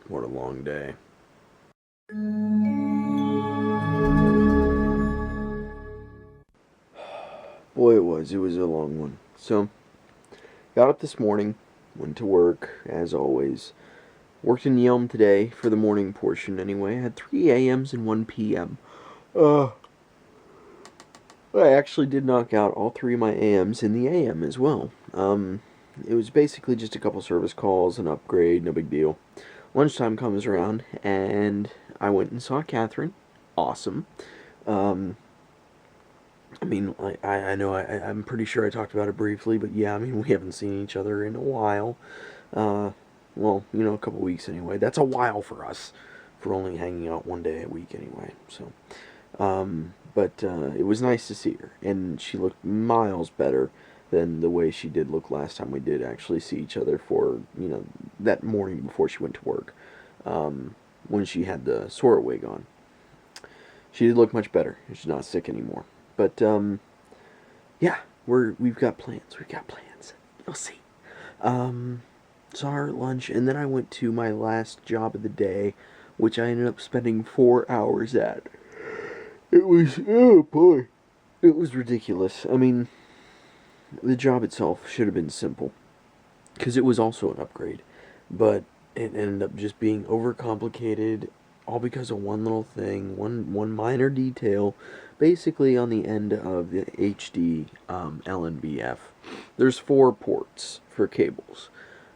What a long day. Boy, it was. It was a long one. So, got up this morning, went to work, as always. Worked in Yelm today for the morning portion anyway. I had 3 a.m.s and 1 p.m. Uh, I actually did knock out all 3 of my a.m.s in the a.m. as well. It was basically just a couple service calls, an upgrade, no big deal. Lunchtime comes around, and I went and saw Catherine. Awesome. Um, I know I'm pretty sure I talked about it briefly, but yeah, we haven't seen each other in a while. Uh, well, a couple weeks anyway. That's a while for us, for only hanging out one day a week anyway. So, but it was nice to see her, and she looked miles better than the way she did look last time we did actually see each other for, that morning before she went to work, when she had the Sora wig on. She did look much better. She's not sick anymore. But yeah, we've got plans. We've got plans. You'll see. Saw her at lunch, and then I went to my last job of the day, which I ended up spending 4 hours at. It was, oh boy, it was ridiculous. The job itself should have been simple, because it was also an upgrade, but it ended up just being overcomplicated, all because of one little thing, one minor detail, basically on the end of the HD LNBF. There's 4 ports for cables.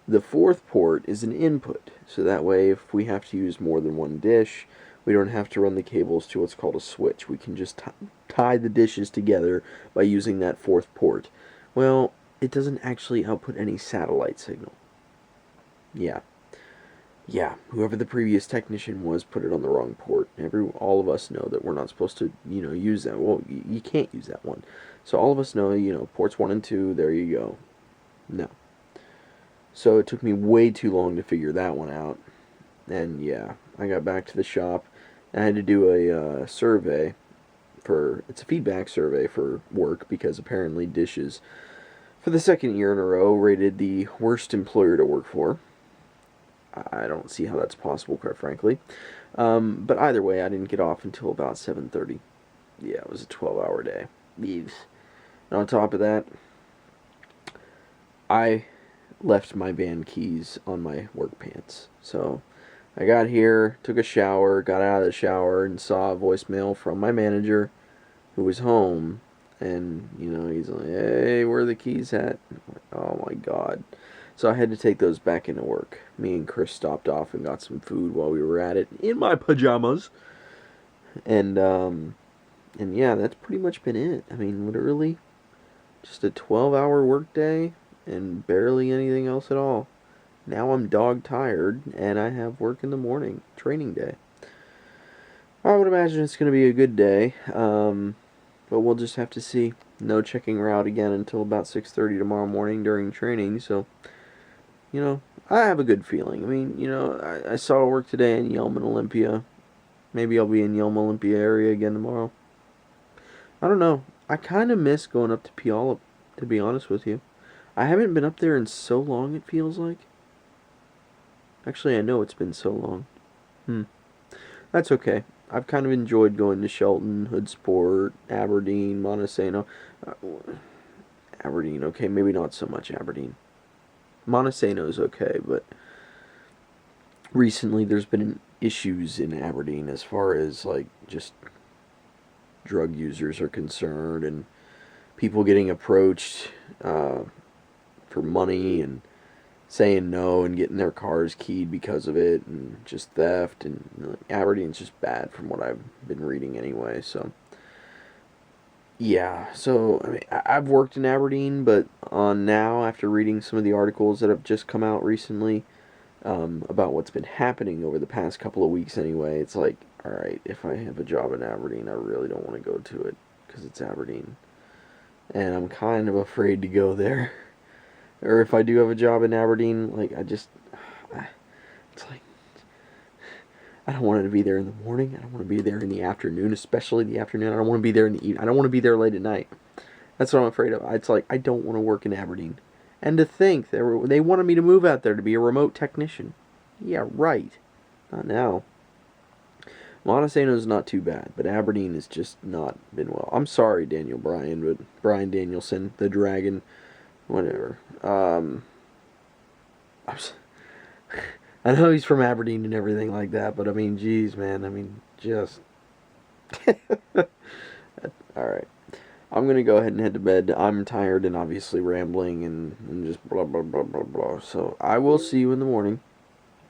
The 4th port is an input, so that way if we have to use more than one dish, we don't have to run the cables to what's called a switch. We can just tie the dishes together by using that 4th port. Well, it doesn't actually output any satellite signal. Yeah, whoever the previous technician was put it on the wrong port. All of us know that we're not supposed to, use that. Well, you can't use that one. So all of us know, ports 1 and 2, there you go. No. So it took me way too long to figure that one out. And yeah, I got back to the shop. I had to do a survey it's a feedback survey for work, because apparently Dishes, for the 2nd year in a row, rated the worst employer to work for. I don't see how that's possible, quite frankly. But either way, I didn't get off until about 7:30. Yeah, it was a 12-hour day. Yeesh. And on top of that, I left my van keys on my work pants. So I got here, took a shower, got out of the shower, and saw a voicemail from my manager, who was home. And, he's like, hey, where are the keys at? Oh my god. So I had to take those back into work. Me and Chris stopped off and got some food while we were at it, in my pajamas. And yeah, that's pretty much been it. Literally, just a 12-hour workday and barely anything else at all. Now I'm dog tired, and I have work in the morning, training day. I would imagine it's going to be a good day, but we'll just have to see. No checking route again until about 6:30 tomorrow morning during training, so, I have a good feeling. I saw work today in Yelm and Olympia. Maybe I'll be in Yelm Olympia area again tomorrow. I don't know. I kind of miss going up to Puyallup, to be honest with you. I haven't been up there in so long, it feels like. Actually, I know it's been so long. That's okay. I've kind of enjoyed going to Shelton, Hoodsport, Aberdeen, Montesano. Uh, Aberdeen, okay, maybe not so much Aberdeen. Montesano's okay, but recently there's been issues in Aberdeen as far as, just drug users are concerned, and people getting approached for money and saying no and getting their cars keyed because of it, and just theft, and Aberdeen's just bad from what I've been reading anyway. So yeah, so I've worked in Aberdeen, but on now, after reading some of the articles that have just come out recently, about what's been happening over the past couple of weeks anyway, it's like, alright, if I have a job in Aberdeen, I really don't want to go to it, because it's Aberdeen. And I'm kind of afraid to go there. Or if I do have a job in Aberdeen, it's like, I don't want to be there in the morning. I don't want to be there in the afternoon, especially the afternoon. I don't want to be there in the evening. I don't want to be there late at night. That's what I'm afraid of. It's like, I don't want to work in Aberdeen. And to think, they wanted me to move out there to be a remote technician. Yeah, right. Not now. Montesano's not too bad, but Aberdeen has just not been well. I'm sorry, Daniel Bryan, but Brian Danielson, the Dragon, whatever. I know he's from Aberdeen and everything like that, but I mean, geez, man, I mean, just. Alright. I'm going to go ahead and head to bed. I'm tired and obviously rambling and just blah, blah, blah, blah, blah. So I will see you in the morning.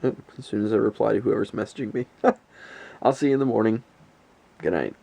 As soon as I reply to whoever's messaging me. I'll see you in the morning. Good night.